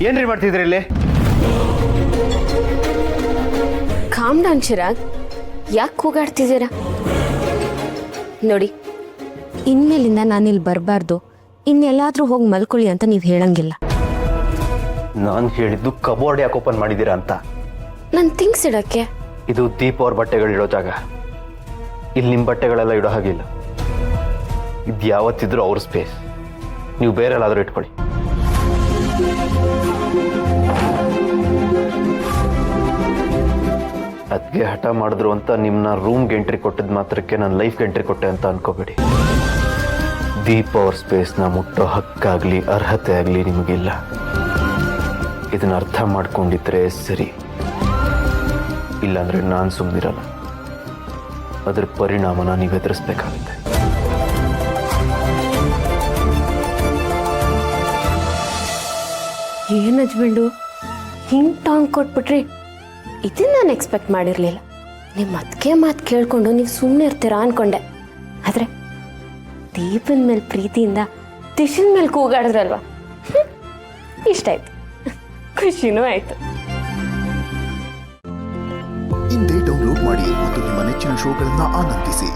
ಏನ್ರಿ ಮಾಡ್ತಿದ್ರಿ ಇಲ್ಲಿ? ಕಾಮ್ ಡೌನ್ ಚಿರಾಗ್, ಯಾಕೆ ಕೂಗಾಡ್ತಿದ್ದೀರಾ? ನೋಡಿ, ಇನ್ಮೇಲಿಂದ ನಾನಿಲ್ಲಿ ಬರಬಾರ್ದು, ಇನ್ನೆಲ್ಲಾದ್ರೂ ಹೋಗಿ ಮಲ್ಕೊಳ್ಳಿ ಅಂತ ನೀವು ಹೇಳಂಗಿಲ್ಲ. ನಾನು ಹೇಳಿದ್ದು ಕಬೋರ್ಡ್ ಯಾಕೆ ಓಪನ್ ಮಾಡಿದ್ದೀರಾ ಅಂತ. ನನ್ನ ಥಿಂಗ್ಸ್ ಇಡಕ್ಕೆ. ಇದು ದೀಪ್ ಅವ್ರ ಬಟ್ಟೆಗಳಿಡೋ ಜಾಗ. ಇಲ್ಲಿ ನಿಮ್ಮ ಬಟ್ಟೆಗಳೆಲ್ಲ ಇಡೋ ಹಾಗಿಲ್ಲ. ಇದು ಯಾವತ್ತಿದ್ರೂ ಅವ್ರ ಸ್ಪೇಸ್. ನೀವು ಬೇರೆ ಎಲ್ಲಾದರೂ ಇಟ್ಕೊಳ್ಳಿ. ಅದಕ್ಕೆ ಹಠ ಮಾಡಿದ್ರು ಅಂತ ನಿಮ್ಮನ್ನ ರೂಮ್ಗೆ ಎಂಟ್ರಿ ಕೊಟ್ಟಿದ್ ಮಾತ್ರಕ್ಕೆ ನಾನು ಲೈಫ್ಗೆ ಎಂಟ್ರಿ ಕೊಟ್ಟೆ ಅಂತ ಅನ್ಕೋಬೇಡಿ. ದೀಪ್ ಅವ್ರ ಸ್ಪೇಸ್ನ ಮುಟ್ಟೋ ಹಕ್ಕಾಗ್ಲಿ ಅರ್ಹತೆ ಆಗಲಿ ನಿಮಗಿಲ್ಲ. ಇದನ್ನ ಅರ್ಥ ಮಾಡ್ಕೊಂಡಿದ್ರೆ ಸರಿ, ಇಲ್ಲಾಂದ್ರೆ ನಾನು ಸುಮ್ಮನಿರಲ್ಲ. ಅದ್ರ ಪರಿಣಾಮನ ನೀವು ಎದುರಿಸ್ಬೇಕಾಗುತ್ತೆ. ಏನು ಹಜ್ಬೆಂಡು ಹಿಂಗೆ ಟಾಂಗ್ ಕೊಟ್ಬಿಟ್ರಿ? ಇದನ್ನ ನಾನು ಎಕ್ಸ್ಪೆಕ್ಟ್ ಮಾಡಿರಲಿಲ್ಲ. ನಿಮ್ಮ ಅದಕ್ಕೆ ಮಾತು ಕೇಳಿಕೊಂಡು ನೀವು ಸುಮ್ಮನೆ ಇರ್ತೀರಾ ಅನ್ಕೊಂಡೆ. ಆದರೆ ದೀಪನ ಮೇಲೆ ಪ್ರೀತಿಯಿಂದ ತಿಶಿನ ಮೇಲೆ ಕೂಗಾಡಿದ್ರಲ್ವಾ, ಇಷ್ಟ ಆಯ್ತು, ಖುಷಿನೂ ಆಯ್ತು. ಇಂದೇ ಡೌನ್ಲೋಡ್ ಮಾಡಿ ಮತ್ತು ನಿಮ್ಮ ನೆಚ್ಚಿನ ಶೋಗಳನ್ನು ಆನಂದಿಸಿ.